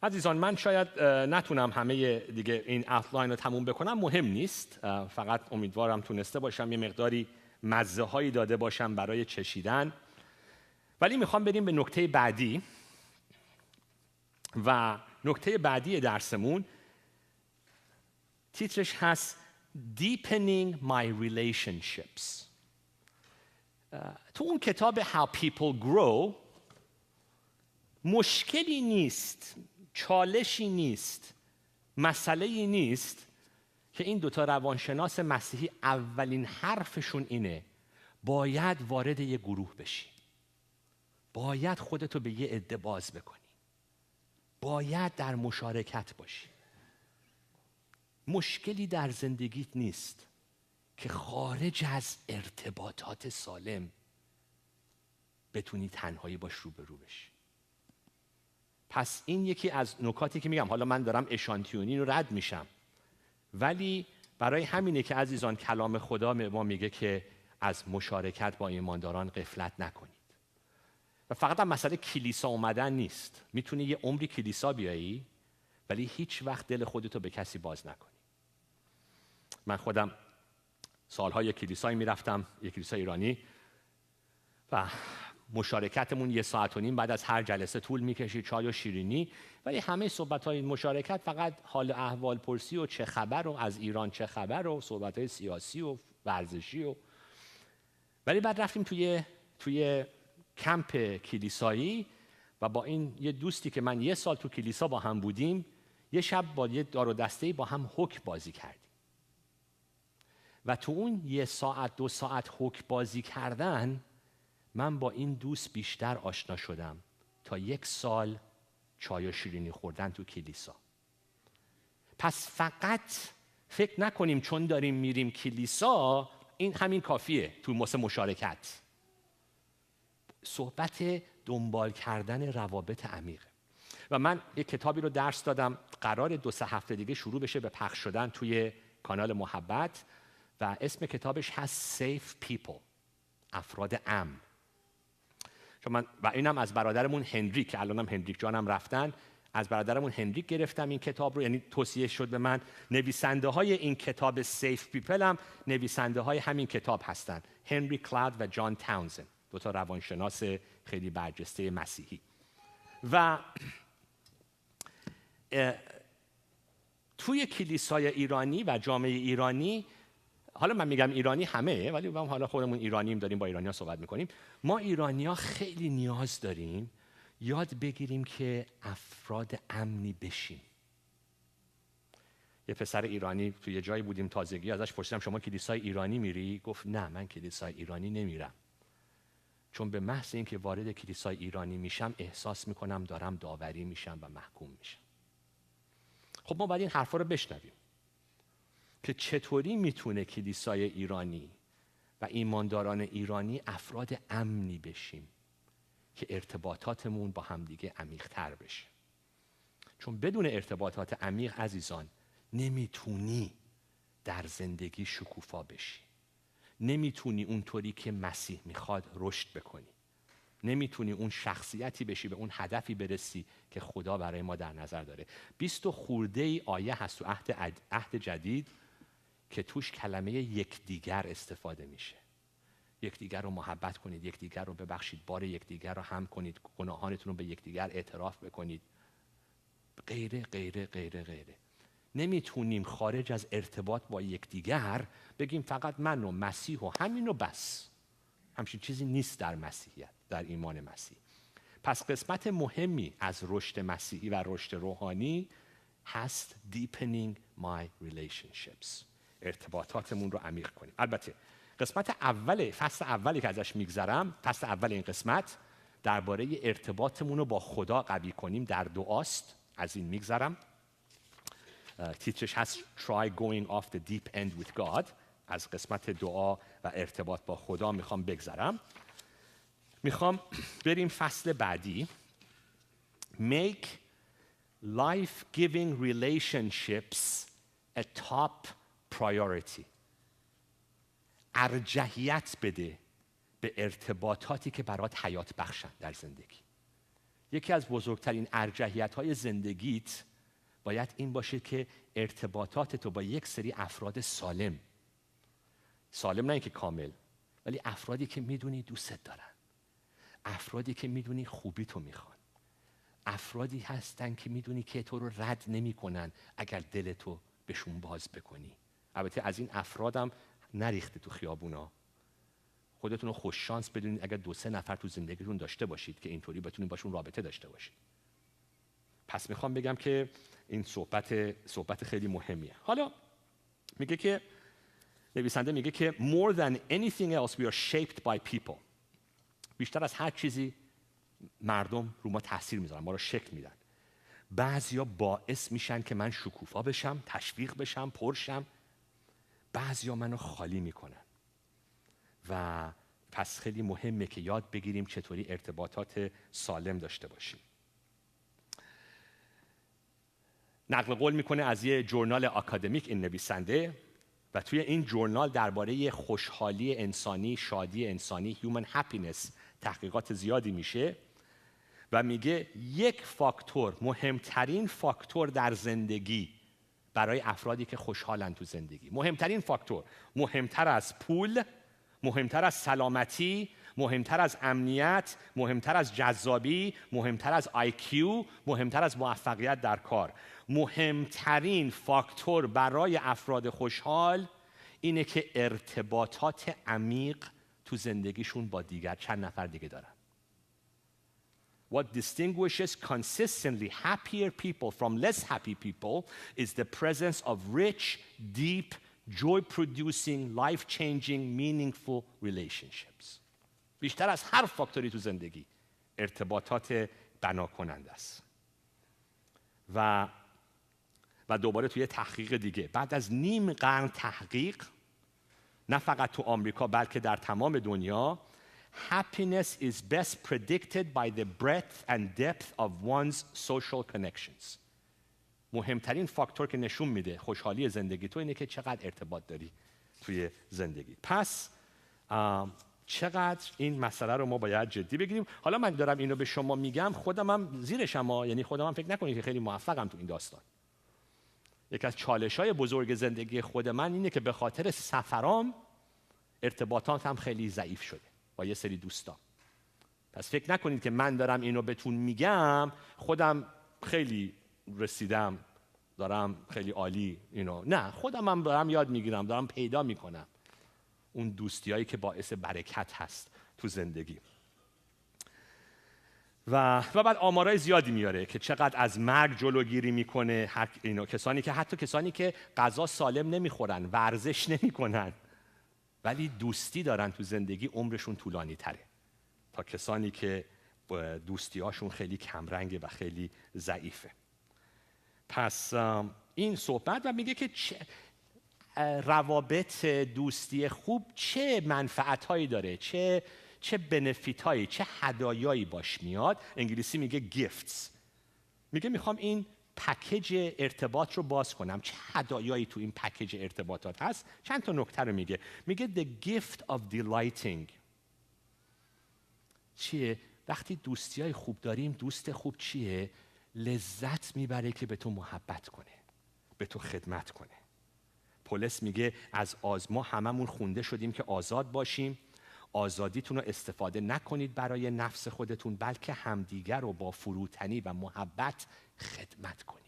عزیزان، من شاید نتونم همه دیگه این اوتلاین رو تموم بکنم، مهم نیست. فقط امیدوارم تونسته باشم یه مقداری مزه هایی داده باشم برای چشیدن. ولی میخوام بریم به نکته بعدی و نکته بعدی درسمون تیترش هست Deepening My Relationships. تو اون کتاب How People Grow مشکلی نیست، چالشی نیست، مسئله‌ای نیست که این دوتا روانشناس مسیحی اولین حرفشون اینه: باید وارد یه گروه بشی، باید خودتو به یه عده باز بکنی، باید در مشارکت باشی. مشکلی در زندگیت نیست که خارج از ارتباطات سالم بتونی تنهایی باش روبرو بشی. پس این یکی از نکاتی که میگم، حالا من دارم اشانتیونی رو رد میشم، ولی برای همینه که عزیزان کلام خدا ما میگه که از مشارکت با ایمانداران غفلت نکنید. و فقط هم مسئله کلیسا اومدن نیست. میتونی یه عمری کلیسا بیایی ولی هیچ وقت دل خودتو به کسی باز نکنی. من خودم سالهای کلیسایی میرفتم، یک کلیسای ایرانی، و مشارکتمون 1.5 ساعت بعد از هر جلسه طول میکشید، چای و شیرینی، ولی همه صحبت‌های مشارکت فقط حال احوال پرسی و چه خبر و از ایران چه خبر و صحبت‌های سیاسی و ورزشی ولی بعد رفتیم توی کمپ کلیسایی و با این یه دوستی که من 1 سال تو کلیسا با هم بودیم، یه شب با یه دار و دسته‌ای با هم حک بازی کردیم. و تو اون 1 ساعت 2 ساعت حک بازی کردن من با این دوست بیشتر آشنا شدم تا 1 سال چای و شیرینی خوردن تو کلیسا. پس فقط فکر نکنیم چون داریم میریم کلیسا این همین کافیه تو مشارکت. صحبت دنبال کردن روابط عمیقه. و من یک کتابی رو درس دادم، قرار 2-3 هفته دیگه شروع بشه به پخش شدن توی کانال محبت و اسم کتابش هست Safe People، افراد امن. و اینم از برادرمون هنریک، که الانم هنریک جانم رفتن، از برادرمون هنریک گرفتم این کتاب رو، یعنی توصیه شد به من. نویسنده های این کتاب Safe People هم نویسنده های همین کتاب هستن، هنری کلاود و جان تاونزند، 2 روانشناس خیلی برجسته مسیحی. و توی کلیسای ایرانی و جامعه ایرانی، حالا من میگم ایرانی همه، ولی ما حالا خودمون ایرانیم، داریم با ایرانی‌ها صحبت میکنیم، ما ایرانی‌ها خیلی نیاز داریم یاد بگیریم که افراد امنی بشیم. یه پسر ایرانی توی یه جایی بودیم تازگی، ازش پرسیدم شما کلیسای ایرانی میری؟ گفت نه، من کلیسای ایرانی نمیرم، چون به محض اینکه وارد کلیسای ایرانی میشم احساس میکنم دارم داوری میشم و محکوم میشم. خب ما باید این حرفا رو بشنویم که چطوری میتونه کلیسای ایرانی و ایمانداران ایرانی افراد امنی بشیم که ارتباطاتمون با همدیگه عمیق‌تر بشه. چون بدون ارتباطات عمیق عزیزان نمیتونی در زندگی شکوفا بشی، نمیتونی اونطوری که مسیح میخواد رشد بکنی، نمیتونی اون شخصیتی بشی، به اون هدفی برسی که خدا برای ما در نظر داره. 20 خورده ای آیه هست تو عهد جدید که توش کلمه یکدیگر استفاده میشه. یکدیگر رو محبت کنید، یکدیگر رو ببخشید، بار یکدیگر رو هم کنید، گناهانتون رو به یکدیگر اعتراف بکنید، غیره غیره غیره غیره. نمیتونیم خارج از ارتباط با یکدیگر بگیم فقط من و مسیح و همین و بس. همچین چیزی نیست در مسیحیت، در ایمان مسیح. پس قسمت مهمی از رشد مسیحی و رشد روحانی هست deepening my relationships، ارتباطاتمون رو عمیق کنیم. البته قسمت اول فصل اولی که ازش میگذرم، فصل اول این قسمت درباره ارتباطمون رو با خدا قوی کنیم در دعاست، از این میگذرم. تیترش هست Try going off the deep end with God. از قسمت دعا و ارتباط با خدا میخوام بگذرم. میخوام بریم فصل بعدی. Make life-giving relationships a top priority. ارجحیت بده به ارتباطاتی که برات حیات بخشن در زندگی. یکی از بزرگترین ارجحیت‌های زندگیت باید این باشه که ارتباطات تو با یک سری افراد سالم نه اینکه کامل، ولی افرادی که میدونی دوستت دارن، افرادی که میدونی خوبی تو میخوان، افرادی هستن که میدونی که تو رو رد نمیکنن اگر دلتو بهشون باز بکنی. البته از این افرادم نریخته تو خیابونا. خودتون رو خوش شانس بدونید اگر 2-3 نفر تو زندگیتون داشته باشید که اینطوری بتونید باشون رابطه داشته باشید. پس میخوام بگم که این صحبت خیلی مهمیه. حالا میگه که نویسنده میگه که more than anything else we are shaped by people. بیشتر از هر چیزی مردم رو ما تاثیر میذارن، ما رو شکل میدن. بعضیا باعث میشن که من شکوفا بشم، تشویق بشم، پرشم. بعضیا منو خالی میکنن. و پس خیلی مهمه که یاد بگیریم چطوری ارتباطات سالم داشته باشیم. نقل قول میکنه از یه جورنال آکادمیک این نویسنده و توی این جورنال درباره خوشحالی انسانی، شادی انسانی، human happiness تحقیقات زیادی میشه و میگه یک فاکتور، مهمترین فاکتور در زندگی برای افرادی که خوشحالن تو زندگی، مهمترین فاکتور، مهمتر از پول، مهمتر از سلامتی، مهمتر از امنیت، مهمتر از جذابی، مهمتر از IQ، مهمتر از موفقیت در کار، مهمترین فاکتور برای افراد خوشحال اینه که ارتباطات عمیق تو زندگیشون با چند نفر دیگه دارن. What distinguishes consistently happier people from less happy people is the presence of rich, deep, joy-producing, life-changing, meaningful relationships. بیشتر از هر فاکتوری تو زندگی ارتباطات بنا کننده است. و دوباره توی تحقیق دیگه بعد از نیم قرن تحقیق، نه فقط تو آمریکا بلکه در تمام دنیا، happiness is best predicted by the breadth and depth of one's social connections. مهمترین فاکتور که نشون میده خوشحالی زندگی تو اینه که چقدر ارتباط داری توی زندگی. پس چقدر این مسئله رو ما باید جدی بگیریم. حالا من دارم اینو به شما میگم، خودم هم زیرشم، یعنی خودم هم فکر نکنید که خیلی موفقم تو این داستان. یکی از چالش‌های بزرگ زندگی خود من اینه که به خاطر سفرام ارتباطاتم خیلی ضعیف شده با یه سری دوستا. پس فکر نکنید که من دارم اینو بهتون میگم خودم خیلی رسیدم، دارم خیلی عالی اینو. نه، خودم هم دارم یاد میگیرم، دارم پیدا میکنم اون دوستیایی که باعث برکت هست تو زندگی. و بعد آمارای زیادی میاره که چقدر از مرگ جلوگیری میکنه. کسانی که غذا سالم نمیخورن، ورزش نمیکنن، ولی دوستی دارن تو زندگی، عمرشون طولانی تره تا کسانی که دوستیاشون خیلی کمرنگه و خیلی ضعیفه. پس این صحبت و میگه که روابط دوستی خوب چه منفعت‌هایی داره، چه بنفیت‌هایی، چه هدایایی باش میاد. انگلیسی میگه gifts. میگه میخوام این پکیج ارتباط رو باز کنم، چه هدایایی تو این پکیج ارتباطات هست. چند تا نکته رو میگه the gift of delighting. چیه؟ وقتی دوستیای خوب داریم، دوست خوب چیه؟ لذت میبره که به تو محبت کنه، به تو خدمت کنه. پولس میگه ما هممون خونده شدیم که آزاد باشیم، آزادیتون رو استفاده نکنید برای نفس خودتون، بلکه همدیگر رو با فروتنی و محبت خدمت کنید.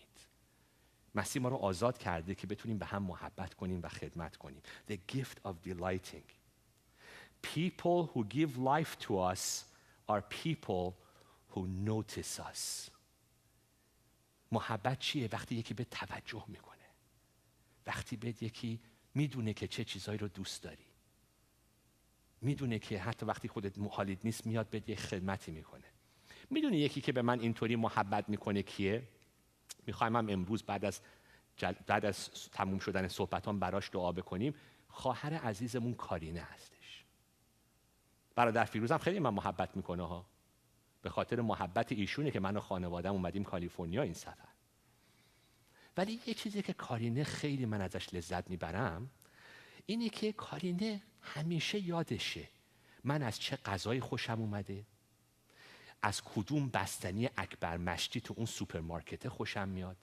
مسیح ما رو آزاد کرده که بتونیم به هم محبت کنیم و خدمت کنیم. The gift of delighting. People who give life to us are people who notice us. محبت چیه؟ وقتی یکی به توجه میکنه، وقتی به یکی میدونه که چه چیزایی رو دوست داری، میدونه که حتی وقتی خودت حالیت نیست میاد به یه خدمتی میکنه. میدونه یکی که به من اینطوری محبت میکنه کیه؟ میخوایم هم امروز بعد از تموم شدن صحبتام براش دعا بکنیم. خواهر عزیزمون کارینه هستش. برادر فیروزم خیلی من محبت میکنه ها. به خاطر محبت ایشونه که من و خانواده‌ام اومدیم کالیفرنیا این سفر. ولی یه چیزی که کارینه خیلی من ازش لذت میبرم اینه که کارینه همیشه یادشه من از چه غذایی خوشم اومده، از کدوم بستنی اکبر مشتی تو اون سوپرمارکت خوشم میاد،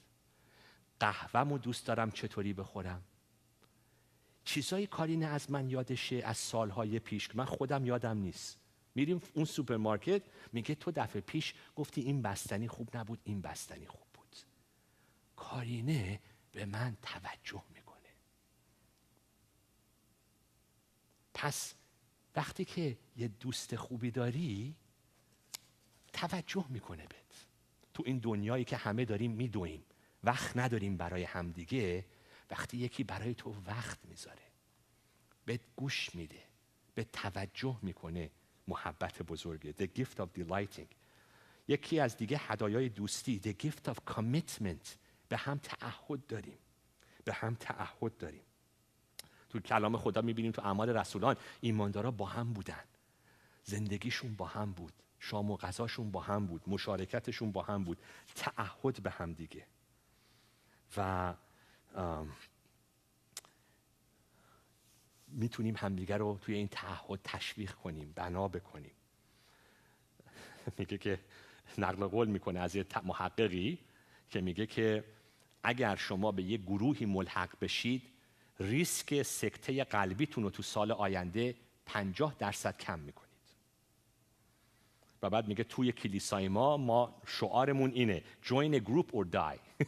قهوه‌مو دوست دارم چطوری بخورم. چیزایی کارینه از من یادشه از سالهای پیش که من خودم یادم نیست. میریم اون سوپرمارکت، میگه تو دفعه پیش گفتی این بستنی خوب نبود، این بستنی خوب بود. کارینه به من توجه میکنه. پس وقتی که یه دوست خوبی داری توجه میکنه بهت. تو این دنیایی که همه داریم میدویم، وقت نداریم برای همدیگه، وقتی یکی برای تو وقت میذاره، بهت گوش میده، به توجه میکنه، محبت بزرگه. The gift of delighting. یکی از دیگه هدایای دوستی The gift of commitment. به هم تعهد داریم، به هم تعهد داریم. تو کلام خدا میبینیم، تو اعمال رسولان ایماندارا با هم بودن، زندگیشون با هم بود، شام و غذاشون با هم بود، مشارکتشون با هم بود، تعهد به هم دیگه. و میتونیم همدیگه رو توی این تعهد تشویق کنیم، بنا بکنیم. میگه که نقل قول میکنه از یه محققی که میگه که اگر شما به یه گروهی ملحق بشید، ریسک سکته قلبیتون رو تو سال آینده 50% کم میکنید. و بعد میگه توی کلیسای ما شعارمون اینه join a group or die.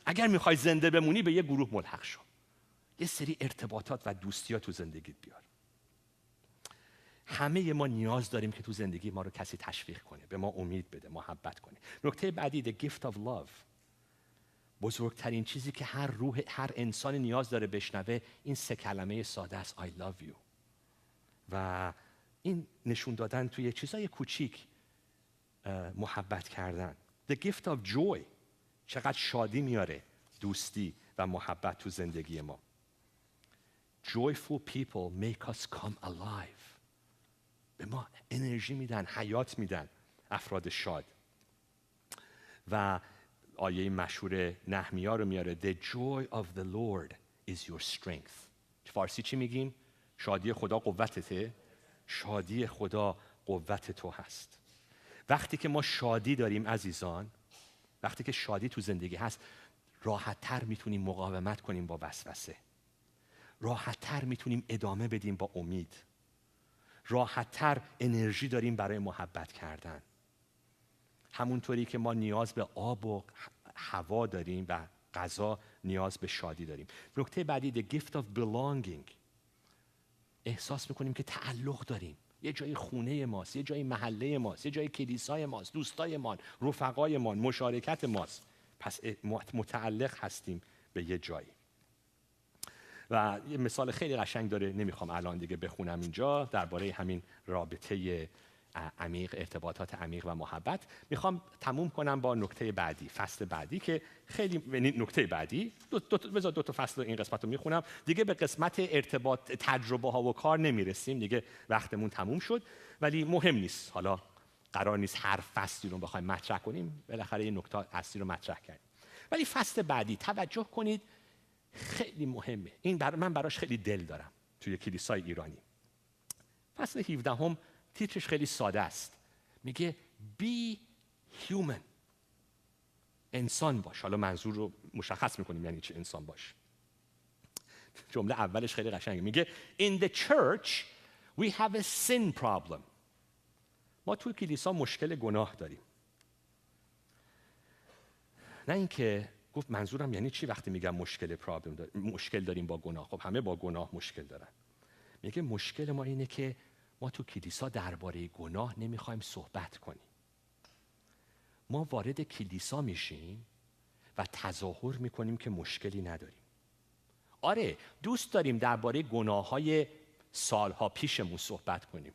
اگر میخوای زنده بمونی به یه گروه ملحق شو، یه سری ارتباطات و دوستی‌ها تو زندگیت بیار. همه ما نیاز داریم که تو زندگی ما رو کسی تشویق کنه، به ما امید بده، محبت کنه. نکته بعدی the gift of love. بزرگترین چیزی که هر انسان نیاز داره بشنوه این 3 کلمه ساده است I love you. و این نشون دادن توی چیزای کوچیک، محبت کردن. The gift of joy. چقدر شادی میاره دوستی و محبت تو زندگی ما. Joyful people make us come alive. به ما انرژی میدن، حیات میدن افراد شاد. و آیه مشهور نحمیا رو میاره The joy of the Lord is your strength. فارسی چی میگیم؟ شادی خدا قوتته؟ شادی خدا قوت تو هست. وقتی که ما شادی داریم عزیزان، وقتی که شادی تو زندگی هست، راحت‌تر میتونیم مقاومت کنیم با وسوسه، راحت‌تر میتونیم ادامه بدیم با امید، راحت‌تر انرژی داریم برای محبت کردن. همونطوری که ما نیاز به آب و هوا داریم و غذا، نیاز به شادی داریم. نکته بعدی the gift of belonging. احساس میکنیم که تعلق داریم، یه جای خونه ماست، یه جای محله ماست، یه جای کلیسای ماست، دوستای ما، رفقای ما، مشارکت ماست. پس متعلق هستیم به یه جایی. و یه مثال خیلی قشنگ داره، نمیخوام الان دیگه بخونم اینجا، درباره همین رابطه عمیق، ارتباطات عمیق و محبت. میخوام تموم کنم با نکته بعدی، فصل بعدی که خیلی نکته بعدی. بذار 2 تا فصل این قسمت رو میخونم دیگه. به قسمت ارتباط، تجربه ها و کار نمیرسیم دیگه، وقتمون تموم شد. ولی مهم نیست، حالا قرار نیست هر فصلی رو بخوایم مطرح کنیم، بالاخره یه نکته اصلی رو مطرح کردیم. ولی فصل بعدی توجه کنید، خیلی مهمه. این من براش خیلی دل دارم توی کلیسای ایرانی. فصل 17 تیترش خیلی ساده است، میگه be human. انسان باش. حالا منظور رو مشخص میکنیم یعنی چه انسان باش. جمله اولش خیلی قشنگه، میگه in the church we have a sin problem. ما توی کلیسا مشکل گناه داریم. نه اینکه گفت منظورم یعنی چی وقتی میگم مشکل داریم با گناه. خب همه با گناه مشکل دارن. میگه مشکل ما اینه که ما تو کلیسا درباره گناه نمیخوایم صحبت کنیم. ما وارد کلیسا میشیم و تظاهر میکنیم که مشکلی نداریم. آره دوست داریم درباره گناههای سالها پیشمون صحبت کنیم.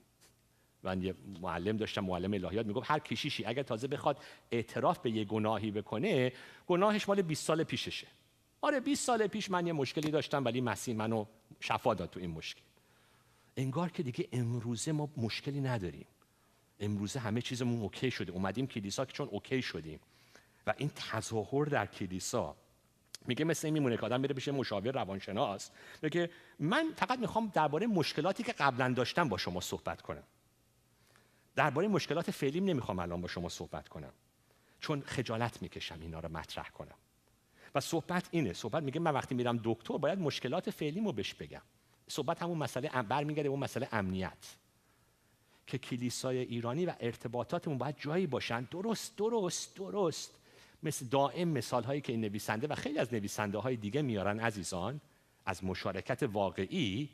من یه معلم داشتم، معلم الهیات، میگفت هر کشیشی اگر تازه بخواد اعتراف به یه گناهی بکنه، گناهش مال 20 سال پیششه. آره 20 سال پیش من یه مشکلی داشتم ولی مسیح منو شفا داد تو این مشکل. انگار که دیگه امروزه ما مشکلی نداریم. امروزه همه چیزمون اوکی شده. اومدیم کلیسا که چون اوکی شدیم. و این تظاهر در کلیسا میگه مثل این میمونه که آدم میره پیش مشاور روانشناس، میگه من فقط میخوام درباره مشکلاتی که قبلا داشتم با شما صحبت کنم. درباره مشکلات فعلیم نمیخوام الان با شما صحبت کنم، چون خجالت میکشم اینا رو مطرح کنم. و صحبت میگه من وقتی میرم دکتر باید مشکلات فعلیمو بهش بگم. صحبت همون مسئله برمیگرده اون مسئله امنیت، که کلیسای ایرانی و ارتباطاتمون باید جایی باشن درست مثل دائم مثال هایی که این نویسنده و خیلی از نویسنده های دیگه میارن عزیزان از مشارکت واقعی،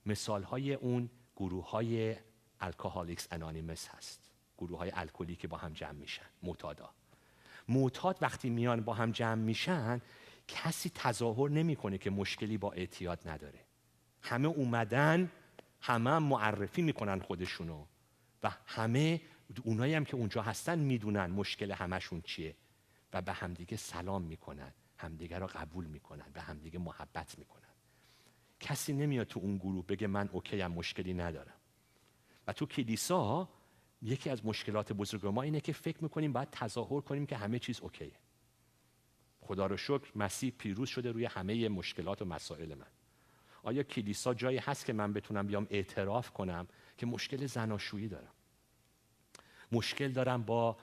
مثال های اون گروه های الکوهولیکس انانیمس هست، گروه های الکلی که با هم جمع میشن، معتاد وقتی میان با هم جمع میشن کسی تظاهر نمیکنه که مشکلی با اعتیاد نداره، همه اومدن، همه هم معرفی میکنن خودشونو و همه اونایی هم که اونجا هستن میدونن مشکل همشون چیه و به همدیگه سلام میکنن، همدیگه رو قبول میکنن، به همدیگه محبت میکنن. کسی نمیاد تو اون گروه بگه من اوکیم، مشکلی ندارم. و تو کلیسا یکی از مشکلات بزرگ ما اینه که فکر میکنیم باید تظاهر کنیم که همه چیز اوکیه. خدا رو شکر مسیح پیروز شده روی همه مشکلات و مسائل من. آیا کلیسا جایی هست که من بتونم بیام اعتراف کنم که مشکل زناشویی دارم، مشکل دارم با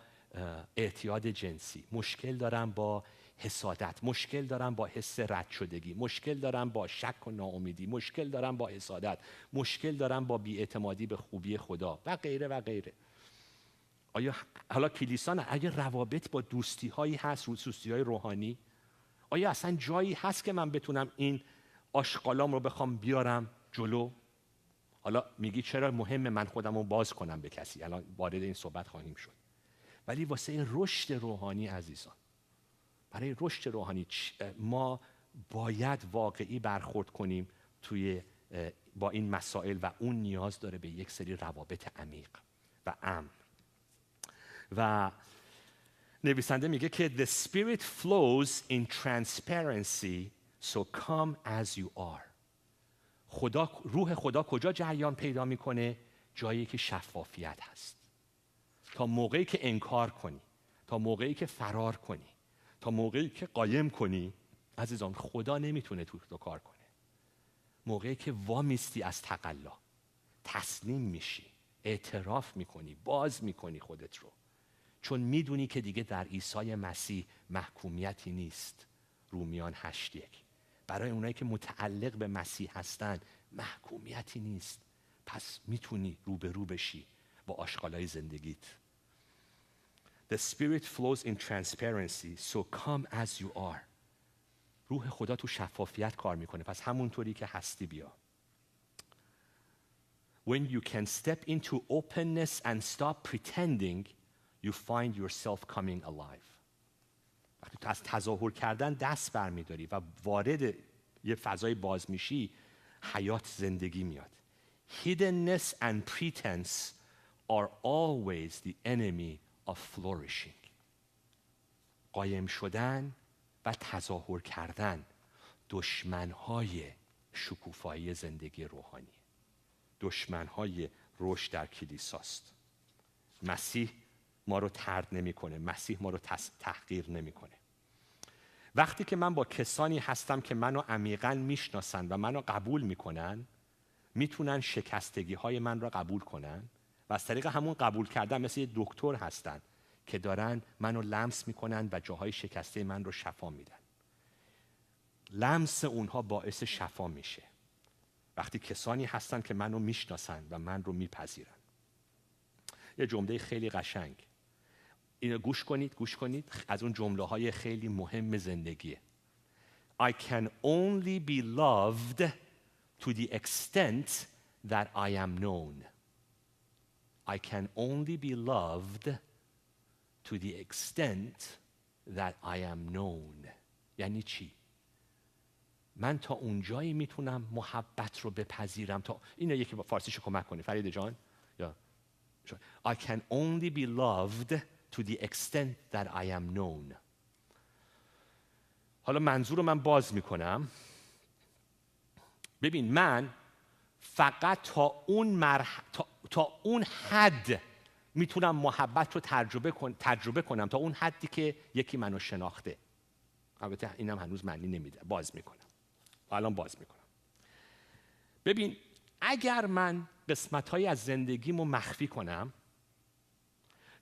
اعتیاد جنسی، مشکل دارم با حسادت، مشکل دارم با حس رد شدگی، مشکل دارم با شک و ناامیدی، مشکل دارم با حسادت، مشکل دارم با بی‌اعتمادی به خوبی خدا و غیره و غیره. آیا حالا کلیسا نه، اگه روابط با دوستی هایی هست، دوستی های روحانی، آیا اصلا جایی هست که من بتونم این آشغالام رو بخوام بیارم جلو؟ حالا میگی چرا مهمه من خودم رو باز کنم به کسی، الان وارد این صحبت خواهیم شد. ولی واسه رشد روحانی عزیزان، برای رشد روحانی ما باید واقعی برخورد کنیم با این مسائل و اون نیاز داره به یک سری روابط عمیق و امن. و نویسنده میگه که the spirit flows in transparency so come as you are. روح خدا کجا جریان پیدا میکنه؟ جایی که شفافیت هست. تا موقعی که انکار کنی، تا موقعی که فرار کنی، تا موقعی که قایم کنی، عزیزان خدا نمیتونه تو کار کنه. موقعی که وامیستی از تقلا، تسلیم میشی، اعتراف میکنی، باز میکنی خودت رو، چون میدونی که دیگه در عیسی مسیح محکومیتی نیست. رومیان 8:1. برای اونایی که متعلق به مسیح هستن محکومیتی نیست، پس میتونی روبرو بشی با آشغالای زندگیت. The spirit flows in transparency so come as you are. روح خدا تو شفافیت کار میکنه، پس همونطوری که هستی بیا. When you can step into openness and stop pretending, you find yourself coming alive. وقتی تو از تظاهر کردن دست برمیداری و وارد یه فضای باز میشی، حیات، زندگی میاد. Hiddenness and pretense are always the enemy of flourishing. قایم شدن و تظاهر کردن دشمنهای شکوفایی زندگی روحانی، دشمنهای رشد در کلیساست. مسیح ما رو طرد نمیکنه، مسیح ما رو تحقیر نمیکنه. وقتی که من با کسانی هستم که منو عمیقاً میشناسن و منو قبول میکنن، میتونن شکستگی های من رو قبول کنن و از طریق همون قبول کردن مثل یه دکتر هستن که دارن منو لمس میکنن و جاهای شکسته من رو شفا میدن. لمس اونها باعث شفا میشه وقتی کسانی هستن که منو میشناسن و من رو میپذیرن. یه جمله خیلی قشنگ، اینو گوش کنید، از اون جمله های خیلی مهم زندگیه. I can only be loved to the extent that I am known. I can only be loved to the extent that I am known. یعنی چی؟ من تا اونجایی میتونم محبت رو بپذیرم تا اینو یکی با فارسیشو کمک کنه فرید جان. یا I can only be loved to the extent that I am known. حالا منظور رو من باز میکنم. ببین من فقط تا اون حد میتونم محبت رو تجربه کنم، تا اون حدی که یکی منو شناخته. البته اینم هنوز معنی نمیده. باز میکنم. الان باز میکنم. ببین اگر من قسمت‌هایی از زندگیمو مخفی کنم،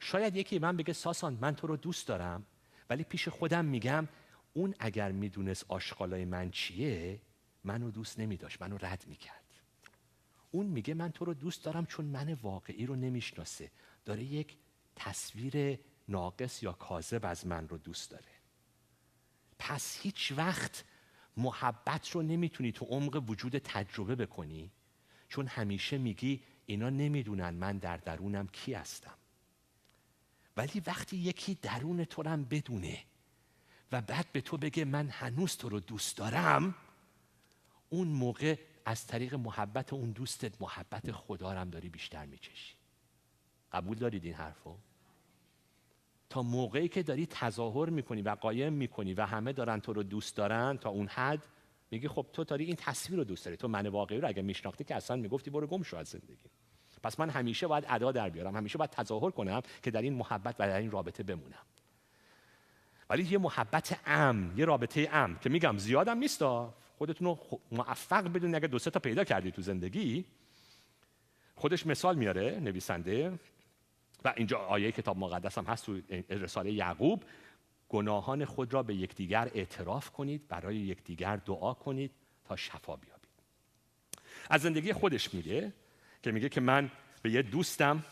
شاید یکی من بگه ساسان من تو رو دوست دارم، ولی پیش خودم میگم اون اگر میدونست آشغالای من چیه منو دوست نمیداشت، منو رد میکرد. اون میگه من تو رو دوست دارم چون من واقعی رو نمیشناسه، داره یک تصویر ناقص یا کاذب از من رو دوست داره. پس هیچ وقت محبت رو نمیتونی تو عمق وجود تجربه بکنی، چون همیشه میگی اینا نمیدونن من در درونم کی هستم. ولی وقتی یکی درون تو رو بدونه و بعد به تو بگه من هنوز تو رو دوست دارم، اون موقع از طریق محبت اون دوستت محبت خدا رو هم داری بیشتر میچشی. قبول دارید این حرفو؟ تا موقعی که داری تظاهر میکنی و قایم میکنی و همه دارن تو رو دوست دارن تا اون حد، میگی خب تو داری این تصویر رو دوست داری، تو من واقعی رو اگه میشناختی که اصلا میگفتی برو گم شو از زندگی. پس من همیشه باید ادا در بیارم، همیشه باید تظاهر کنم که در این محبت و در این رابطه بمونم. ولی یه محبت امن، یه رابطه امن که میگم زیادم نیستا، خودتون رو موفق بدون اگه 2-3 تا پیدا کردی تو زندگی. خودش مثال میاره نویسنده و اینجا آیه کتاب مقدس هم هست تو رساله یعقوب، گناهان خود را به یکدیگر اعتراف کنید، برای یکدیگر دعا کنید تا شفا بیابید. از زندگی خودش میگه که من به یه دوستم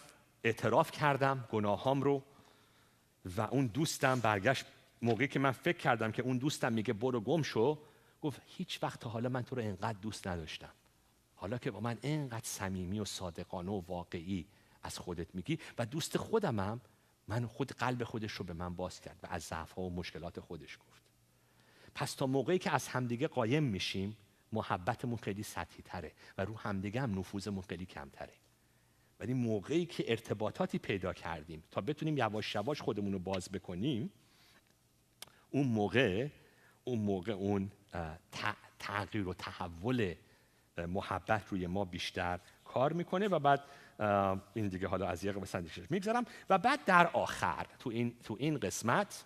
اعتراف کردم گناهام رو و اون دوستم برگشت موقعی که من فکر کردم که اون دوستم میگه برو گم شو، گفت هیچ وقت تا حالا من تو رو اینقدر دوست نداشتم، حالا که با من اینقدر صمیمی و صادقانه و واقعی از خودت میگی. و دوست خودم من خود قلب خودش رو به من باز کرد و از ضعف‌ها و مشکلات خودش گفت. پس تا موقعی که از همدیگه قایم میشیم محبتمون خیلی سطحی تره و رو همدیگه هم نفوذمون خیلی کمتره. ولی موقعی که ارتباطاتی پیدا کردیم تا بتونیم یواش یواش خودمون رو باز بکنیم، اون موقع اون تغییر و تحول محبت روی ما بیشتر کار میکنه. و بعد این دیگه حالا از یه قسمتش میگذارم و بعد در آخر تو این قسمت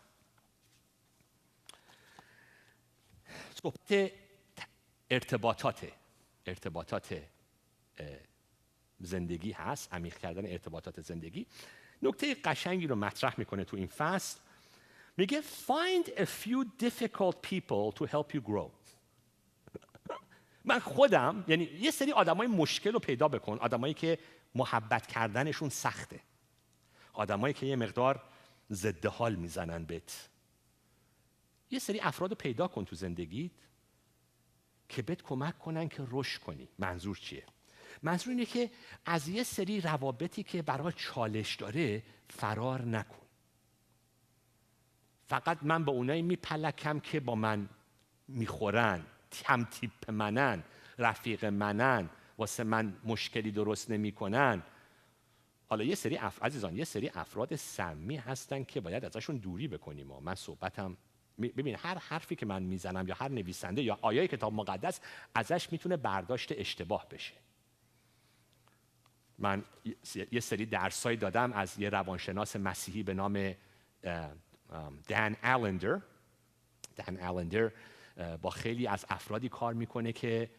صحبت ارتباطات زندگی هست، عمیق کردن ارتباطات زندگی. نکته قشنگی رو مطرح میکنه تو این فصل، میگه find a few difficult people to help you grow. من خودم یعنی یه سری آدمای مشکل رو پیدا بکن، آدمایی که محبت کردنشون سخته، آدمایی که یه مقدار ضد حال میزنن بهت. یه سری افراد رو پیدا کن تو زندگیت که بهت کمک کنن که رشد کنی. منظور چیه؟ منظور اینه که از یه سری روابطی که برای چالش داره فرار نکن. فقط من به اونایی میپلکم که با من میخورن، هم تیپ منن، رفیق منن، واسه من مشکلی درست نمیکنن. حالا یه سری افراد سمی هستن که باید ازشون دوری بکنیم. من صحبتم ببین هر حرفی که من میزنم یا هر نویسنده یا آیه کتاب مقدس ازش میتونه برداشت اشتباه بشه. من یه سری درسایی دادم از یه روانشناس مسیحی به نام دان آلندر. دان آلندر با خیلی از افرادی کار میکنه که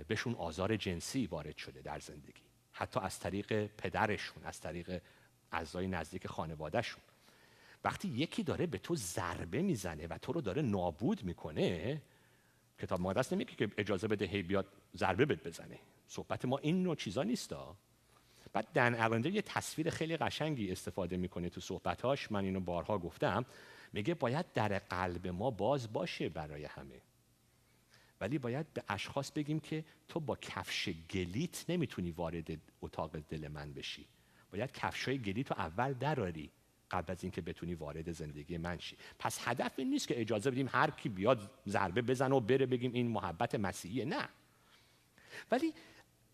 بهشون آزار جنسی وارد شده در زندگی، حتی از طریق پدرشون، از طریق اعضای نزدیک خانوادهشون. وقتی یکی داره به تو ضربه میزنه و تو رو داره نابود میکنه، کتاب مقدس نمیگه که اجازه بده هی بیاد ضربه بهت بزنه. صحبت ما این نوع چیزا نیستا. بعد دان آلندر یه تصویر خیلی قشنگی استفاده میکنه تو صحبتاش، من اینو بارها گفتم. میگه باید در قلب ما باز باشه برای همه، ولی باید به اشخاص بگیم که تو با کفش گلیت نمیتونی وارد اتاق دل من بشی، باید کفشای گلیت رو اول دراری قبل از اینکه بتونی وارد زندگی من شی. پس هدف این نیست که اجازه بدیم هر کی بیاد ضربه بزنه و بره بگیم این محبت مسیحیه، نه. ولی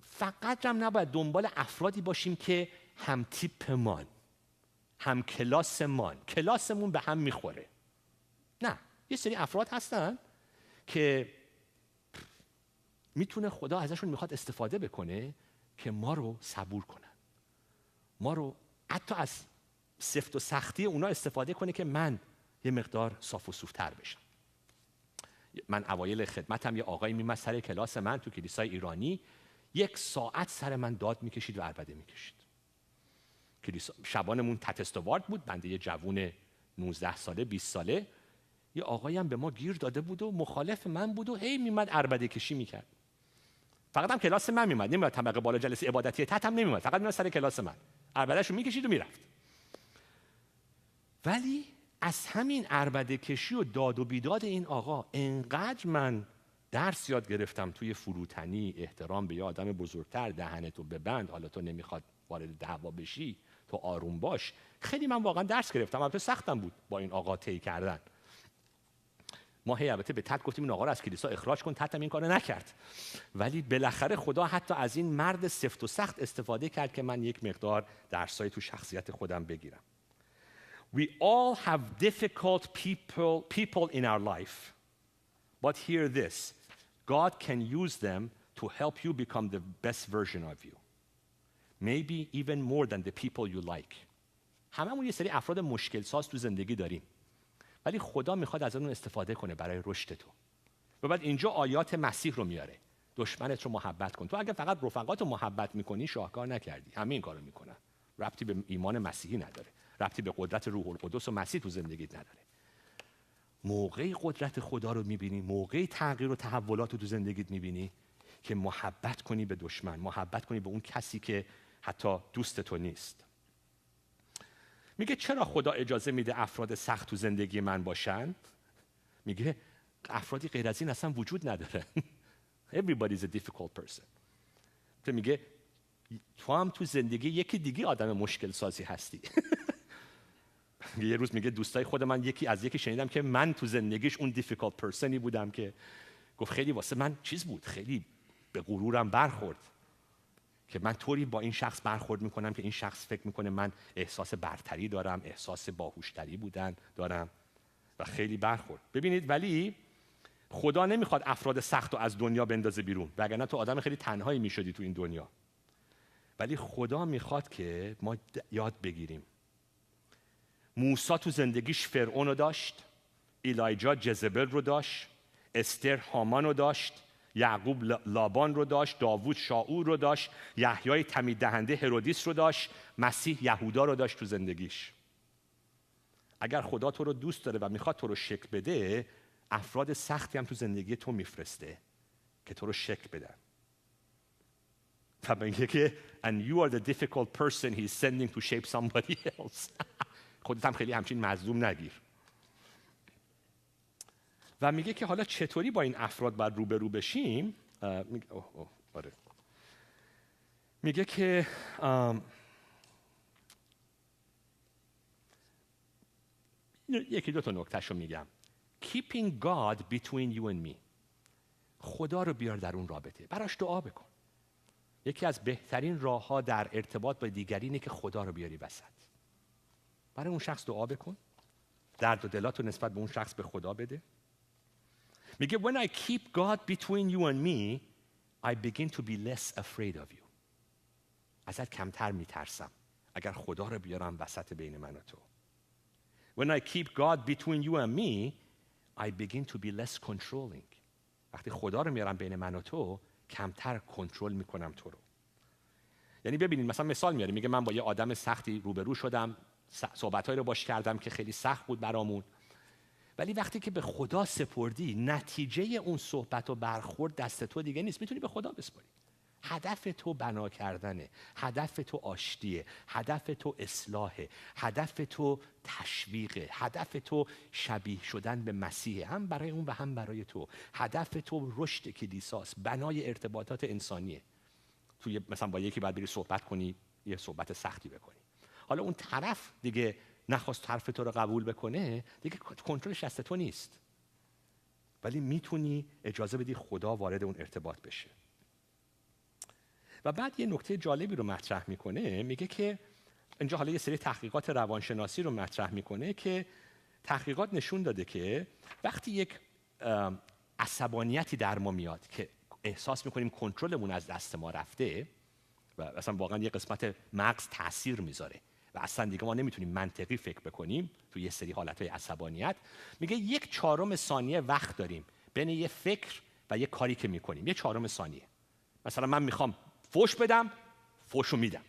فقط هم نباید دنبال افرادی باشیم که هم تیپمان، هم کلاسمون به هم میخوره. نه، یه سری افراد هستن که میتونه خدا ازشون میخواد استفاده بکنه که ما رو صبور کنن، ما رو حتی از سفت و سختی اونا استفاده کنه که من یه مقدار صاف و صوف‌تر بشم. من اوایل خدمتم یه آقایی میمد سر کلاس من تو کلیسای ایرانی، 1 ساعت سر من داد میکشید و عربده میکشید کلیسا شبانمون تت استوارد بود، بنده یه جوون 19 ساله 20 ساله. یه آقایی هم به ما گیر داده بود و مخالف من بود و هی میمد عربده کشی میکرد. فقط هم کلاس من میمد، نمیاد طبقه بالا جلسه عبادتی تت هم نمیاد، فقط میاد سر کلاس من، عربدهشو میکشید و میرفت. ولی از همین عربده کشی و داد و بیداد این آقا انقدر من درس یاد گرفتم توی فروتنی، احترام به یه آدم بزرگتر، دهنتو ببند، حالا تو نمیخواد وارد دعوا بشی، تو آروم باش. خیلی من واقعا درس گرفتم. البته سختم بود با این آقا طی کردن. ما البته به تت گفتیم این آقا رو از کلیسا اخراج کن، تت هم این کارو نکرد. ولی بالاخره خدا حتی از این مرد سفت و سخت استفاده کرد که من یک مقدار درسای تو شخصیت خودم بگیرم. We all have difficult people in our life. But hear this. God can use them to help you become the best version of you. Maybe even more than the people you like. هممون یه سری افراد مشکل ساز تو زندگی داریم. ولی خدا میخواد از اون استفاده کنه برای رشد تو. و بعد اینجا آیات مسیح رو میاره. دشمنت رو محبت کن. تو اگه فقط رفقات رو محبت میکنی شاهکار نکردی. همه این کارو میکنن. ربطی به ایمان مسیحی نداره. ربطی به قدرت روح القدس و مسیح تو زندگیت نداره. موقعی قدرت خدا رو میبینی، موقعی تغییر و تحولات رو تو زندگیت میبینی که محبت کنی به دشمن، محبت کنی به اون کسی که حتی دوست تو نیست. میگه چرا خدا اجازه میده افراد سخت تو زندگی من باشن؟ میگه افرادی غیر از این اصلا وجود نداره. Everybody is a difficult person. تو میگه تو هم تو زندگی یکی دیگه آدم مشکل سازی هستی. یه روز میگه دوستای خود من یکی شنیدم که من تو زندگیش اون difficult personی بودم که گفت خیلی واسه من چیز بود، خیلی به غرورم برخورد که من طوری با این شخص برخورد میکنم که این شخص فکر میکنه من احساس برتری دارم، احساس باهوشتری بودن دارم و خیلی برخورد. ببینید ولی خدا نمیخواد افراد سخت رو از دنیا بندازه بیرون، وگرنه تو آدم خیلی تنهایی میشدی تو این دنیا. ولی خدا میخواد که ما یاد بگیریم. موسی تو زندگیش فرعون رو داشت، ایلایجا جزبل رو داشت، استر هامان رو داشت، یعقوب لابان رو داشت، داوود شاول رو داشت، یحیی تمید دهنده هرودیس رو داشت، مسیح یهودا رو داشت تو زندگیش. اگر خدا تو رو دوست داره و میخواد تو رو شکل بده، افراد سختی هم تو زندگی تو میفرسته که تو رو شکل بدن. و میگه که and you are the difficult person he is sending to shape somebody else. خودت هم خیلی همچین مظلوم نگیر. و میگه که حالا چطوری با این افراد باید روبرو بشیم؟ میگه که یکی دو تا نکتهشو میگم. Keeping God between you and me. خدا رو بیار در اون رابطه. براش دعا بکن. یکی از بهترین راه‌ها در ارتباط با دیگری اینه که خدا رو بیاری وسط. برای اون شخص دعا بکن. درد و دلاتو نسبت به اون شخص به خدا بده. میگه when I keep God between you and me, I begin to be less afraid of you. ازت کمتر میترسم اگر خدا رو بیارم وسط بین من و تو. When I keep God between you and me, I begin to be less controlling. وقتی خدا رو میارم بین من و تو، کمتر کنترل میکنم تو رو. یعنی ببینید مثلا مثال میاره، میگه من با یه آدم سختی روبرو شدم، صحبتایی رو باش کردم که خیلی سخت بود برامون. ولی وقتی که به خدا سپردی، نتیجه اون صحبت و برخورد دست تو دیگه نیست، میتونی به خدا بسپاری. هدف تو بنا کردنه، هدف تو آشتیه، هدف تو اصلاحه، هدف تو تشویقه، هدف تو شبیه شدن به مسیحه، هم برای اون و هم برای تو. هدف تو رشد کلیساست، بنای ارتباطات انسانیه. تو مثلا با یکی باید بری صحبت کنی، یه صحبت سختی بکنی. حالا اون طرف دیگه نخواست حرف تو رو قبول بکنه، دیگه کنترلش دست تو نیست. ولی میتونی اجازه بدی خدا وارد اون ارتباط بشه. و بعد یه نکته جالبی رو مطرح میکنه، میگه که اینجا حالا یه سری تحقیقات روانشناسی رو مطرح میکنه که تحقیقات نشون داده که وقتی یک عصبانیتی در ما میاد که احساس میکنیم کنترلمون از دست ما رفته و اصلا واقعا یه قسمت مغز تاثیر میذاره و اصلا دیگه ما نمیتونیم منطقی فکر بکنیم تو یه سری حالتهای عصبانیت، میگه 1/4 ثانیه وقت داریم بین یه فکر و یه کاری که میکنیم. 1/4 ثانیه. مثلا من میخوام فوش بدم، فوشو میدم.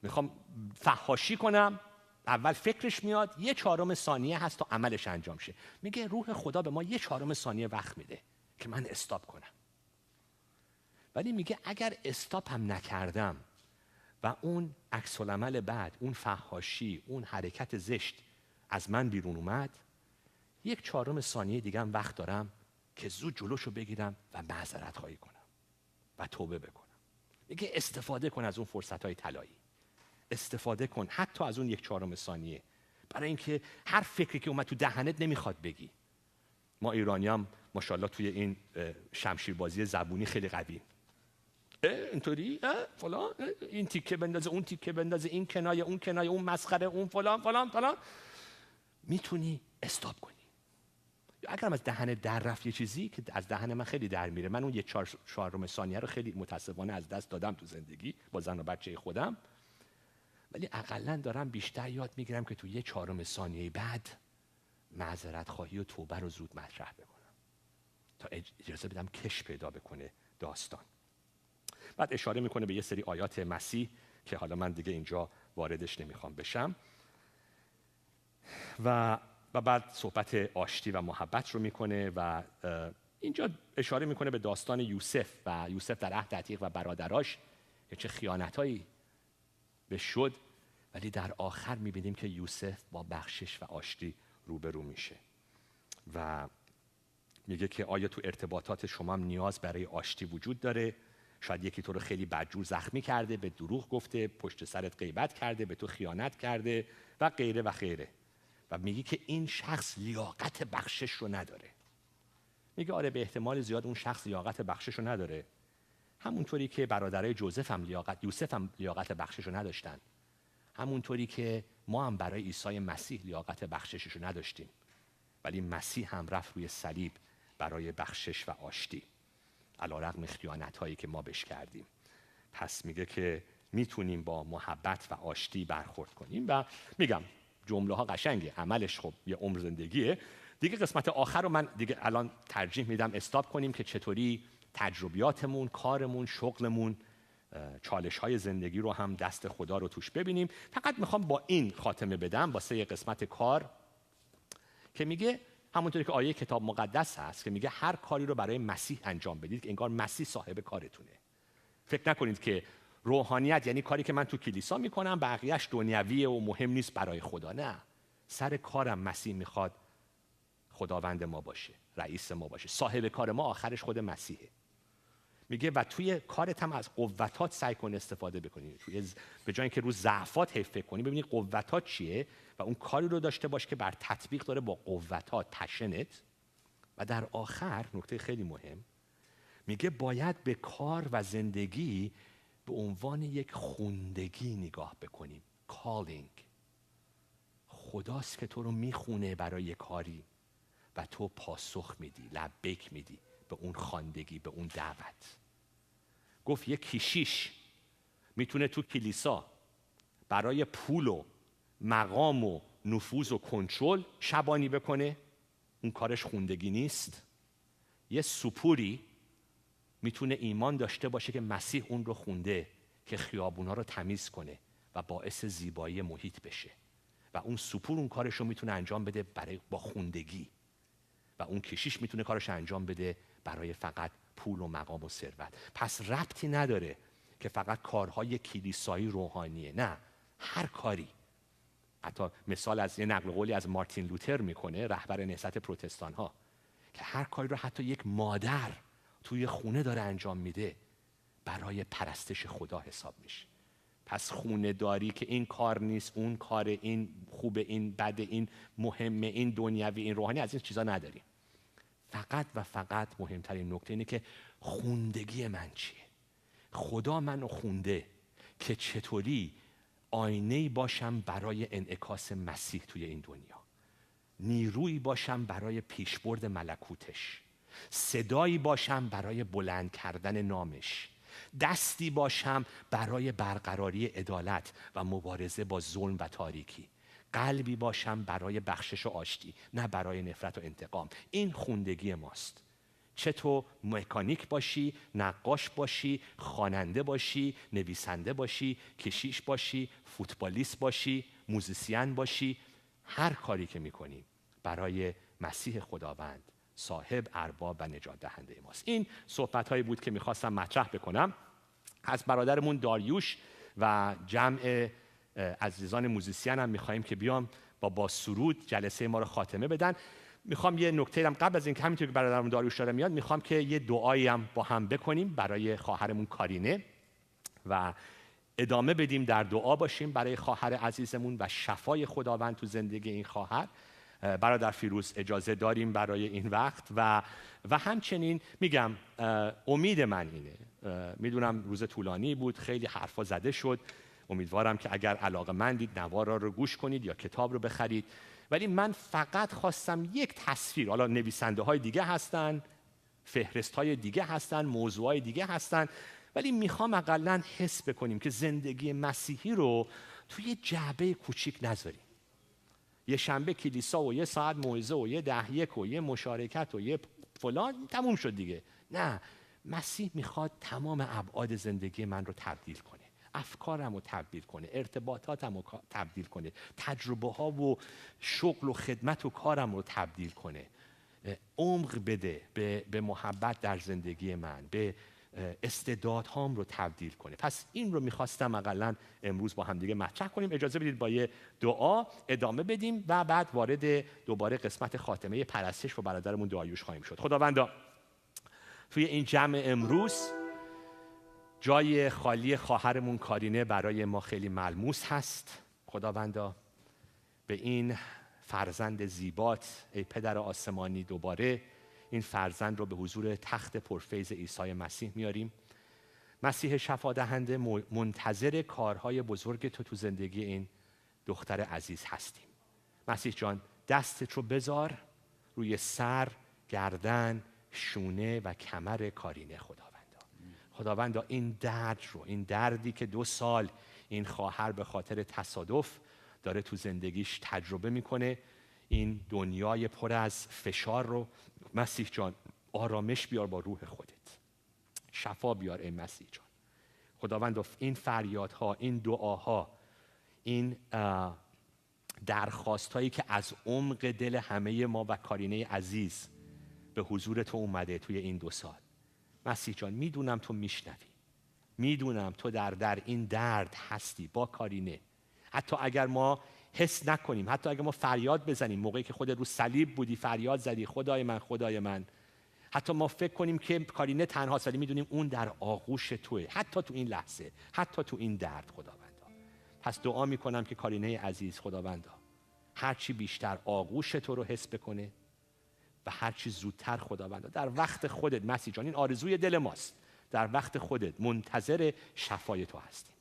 میخوام فحاشی کنم، اول فکرش میاد، 1/4 ثانیه هست تا عملش انجام شه. میگه روح خدا به ما 1/4 ثانیه وقت میده که من استاپ کنم. ولی میگه اگر استاپ هم نکردم و اون عکس العمل بعد، اون فحاشی، اون حرکت زشت از من بیرون اومد، 1/4 ثانیه دیگه هم وقت دارم که زود جلوشو بگیرم و معذرت خواهی کنم و توبه بکنم. میگه استفاده کن از اون فرصت‌های طلایی. استفاده کن حتی از اون 1/4 ثانیه، برای اینکه هر فکری که اومد تو دهنت نمیخواد بگی. ما ایرانیام ماشاءالله توی این شمشیربازی زبونی خیلی قوی. اینطوری فلان، این تیکه بندازه، اون تیکه بندازه، این کنایه، اون کنایه، اون مسخره، اون فلان فلان فلان. میتونی استاپ کنی. یا اگرم از دهن در رفت یه چیزی که از دهن من خیلی در میره، من اون 1/4 ثانیه رو خیلی متاسفانه از دست دادم تو زندگی با زن و بچه خودم، ولی اقلا دارم بیشتر یاد میگیرم که تو 1/4 ثانیه بعد معذرت خواهی و توبه رو زود مطرح بکنم تا اجازه بدم کش پیدا بکنه داستان. بعد اشاره میکنه به یه سری آیات مسیح که حالا من دیگه اینجا واردش نمیخوام بشم و بعد صحبت آشتی و محبت رو میکنه و اینجا اشاره میکنه به داستان یوسف و یوسف در عهد عتیق و برادراش که چه خیانتایی به شد، ولی در آخر میبینیم که یوسف با بخشش و آشتی روبرو میشه و میگه که آیا تو ارتباطات شما هم نیاز برای آشتی وجود داره؟ شاید یکی تو رو خیلی بدجور زخمی کرده، به دروغ گفته، پشت سرت غیبت کرده، به تو خیانت کرده و غیره و غیره، و میگه که این شخص لیاقت بخشش رو نداره. میگه آره به احتمال زیاد اون شخص لیاقت بخشش رو نداره، همونطوری که برادرای یوسف هم لیاقت بخشش رو نداشتن، همونطوری که ما هم برای عیسی مسیح لیاقت بخششش رو نداشتیم، ولی مسیح هم رفت روی صلیب برای بخشش و آشتی علیرغم خیانت‌هایی که ما بهش کردیم. پس میگه که میتونیم با محبت و آشتی برخورد کنیم و میگم جمله ها قشنگه، عملش خب یه عمر زندگیه دیگه. قسمت آخر رو من دیگه الان ترجیح میدم استاپ کنیم که چطوری تجربیاتمون، کارمون، شغلمون، چالش‌های زندگی رو هم دست خدا رو توش ببینیم. فقط میخوام با این خاتمه بدم واسه قسمت کار که میگه همونطوری که آیه کتاب مقدس هست که میگه هر کاری رو برای مسیح انجام بدید که انگار مسیح صاحب کارتونه. فکر نکنید که روحانیت یعنی کاری که من تو کلیسا میکنم بقیه‌اش دنیویه و مهم نیست برای خدا. نه، سر کارم مسیح میخواد خداوند ما باشه، رئیس ما باشه، صاحب کار ما آخرش خود مسیحه. میگه و توی کارت هم از قوتات سعی کن استفاده بکنی، به جای اینکه رو ضعفات حیف فکر کنی ببینی قوتات چیه و اون کاری رو داشته باش که بر تطبیق داره با قوتات، پشنت. و در آخر نکته خیلی مهم میگه باید به کار و زندگی به عنوان یک خوندگی نگاه بکنیم. calling. خداست که تو رو میخونه برای کاری و تو پاسخ میدی، لبیک میدی به اون خواندگی، به اون دعوت. گفت یک کشیش میتونه تو کلیسا برای پول و مقام و نفوذ و کنترل شبانی بکنه، اون کارش خوندگی نیست. یه سوپوری میتونه ایمان داشته باشه که مسیح اون رو خونده که خیابونا رو تمیز کنه و باعث زیبایی محیط بشه، و اون سوپور اون کارش رو میتونه انجام بده با خوندگی، و اون کشیش میتونه کارش انجام بده برای فقط پول و مقام و ثروت. پس ربطی نداره که فقط کارهای کلیسایی روحانیه، نه، هر کاری. حتی مثال از یه نقل قولی از مارتین لوتر میکنه، رهبر نهضت پروتستان ها، که هر کاری رو حتی یک مادر توی خونه داره انجام میده برای پرستش خدا حساب میشه. پس خونه داری که این کار نیست، اون کار، این خوبه، این بده، این مهمه، این دنیوی، این روحانی، از این چیزا نداریم. فقط و فقط مهمترین نکته اینه که خوندگی من چیه. خدا منو خونده که چطوری آینه‌ای باشم برای انعکاس مسیح توی این دنیا، نیرویی باشم برای پیشبرد ملکوتش، صدایی باشم برای بلند کردن نامش، دستی باشم برای برقراری عدالت و مبارزه با ظلم و تاریکی، قلبی باشم برای بخشش و آشتی، نه برای نفرت و انتقام. این خوندگی ماست. چه تو مکانیک باشی، نقاش باشی، خواننده باشی، نویسنده باشی، کشیش باشی، فوتبالیست باشی، موزیسین باشی، هر کاری که میکنیم برای مسیح خداوند صاحب ارباب و نجات دهنده ماست. این صحبت هایی بود که میخواستم مطرح بکنم. از برادرمون داریوش و جمع عزیزان موزیسین هم میخواییم که بیام با سرود جلسه ما رو خاتمه بدن. میخوام یه نکته هم قبل از اینکه همینطور که برادرمون داریوش داره میاد، میخوام که یه دعایی هم با هم بکنیم برای خواهرمون کارینه و ادامه بدیم در دعا باشیم برای خواهر عزیزمون و شفای خداوند تو زندگی این خواهر. برادر فیروز اجازه داریم برای این وقت و همچنین میگم امید من اینه، میدونم روز طولانی بود، خیلی حرفا زده شد، امیدوارم که اگر علاقه‌مندید نوارا رو گوش کنید یا کتاب رو بخرید، ولی من فقط خواستم یک تصویر، حالا نویسنده های دیگه هستن، فهرست های دیگه هستن، موضوع های دیگه هستن، ولی میخوام اقلن حس بکنیم که زندگی مسیحی رو توی جعبه کوچیک نذاریم. یه شنبه کلیسا و یه ساعت موعظه و یه 10 و یه مشارکت و یه فلان تموم شد دیگه. نه، مسیح میخواد تمام ابعاد زندگی من رو تبدیل کنه، افکارم رو تبدیل کنه، ارتباطاتم رو تبدیل کنه، تجربه ها و شغل و خدمت و کارم رو تبدیل کنه، عمق بده به محبت در زندگی من، به استعدادهام رو تبدیل کنه. پس این رو میخواستم اقلن امروز با هم دیگه مطرح کنیم. اجازه بدید با یه دعا ادامه بدیم و بعد وارد دوباره قسمت خاتمه پرستش و برادرمون داریوش خواهیم شد. خداوندا، توی این جمع امروز جای خالی خواهرمون کارینه برای ما خیلی ملموس هست. خداوندا، به این فرزند زیبات ای پدر آسمانی دوباره این فرزند رو به حضور تخت پرفیض عیسی مسیح میاریم. مسیح شفادهنده، منتظر کارهای بزرگ تو زندگی این دختر عزیز هستیم. مسیح جان، دستت رو بذار روی سر، گردن، شونه و کمر کارینه. خداوندا این درد رو، این دردی که 2 سال این خواهر به خاطر تصادف داره تو زندگیش تجربه میکنه، این دنیای پر از فشار رو مسیح جان آرامش بیار با روح خودت، شفا بیار ای مسیح جان. خداوند، این فریادها، این دعاها، این درخواست هایی که از عمق دل همه ما و کارینه عزیز به حضور تو اومده توی این 2 سال، مسیح جان میدونم تو میشنوی، میدونم تو در این درد هستی با کارینه. حتی اگر ما حس نکنیم، حتی اگر ما فریاد بزنیم موقعی که خودت رو صلیب بودی فریاد زدی خدای من خدای من، حتی ما فکر کنیم که کارینه تنهاست، ولی میدونیم اون در آغوش توه، حتی تو این لحظه، حتی تو این درد. خداوندا، پس دعا میکنم که کارینه عزیز خداوندا هرچی بیشتر آغوش تو رو حس بکنه و هرچی زودتر خداوندا در وقت خودت مسیح جان، این آرزوی دل ماست، در وقت خودت منتظر شفای تو هستیم،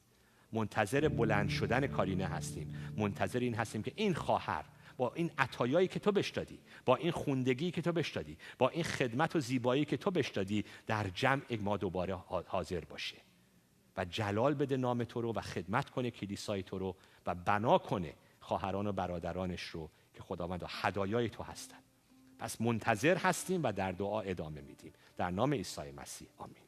منتظر بلند شدن کارینه هستیم، منتظر این هستیم که این خواهر با این عطایایی که تو بهش دادی، با این خوندگی که تو بهش دادی، با این خدمت و زیبایی که تو بهش دادی، در جمع ما دوباره حاضر باشه و جلال بده نام تو رو و خدمت کنه کلیسای تو رو و بنا کنه خواهران و برادرانش رو که خداوند هدایای تو هستن. پس منتظر هستیم و در دعا ادامه میدیم. در نام عیسی مسیح، آمین.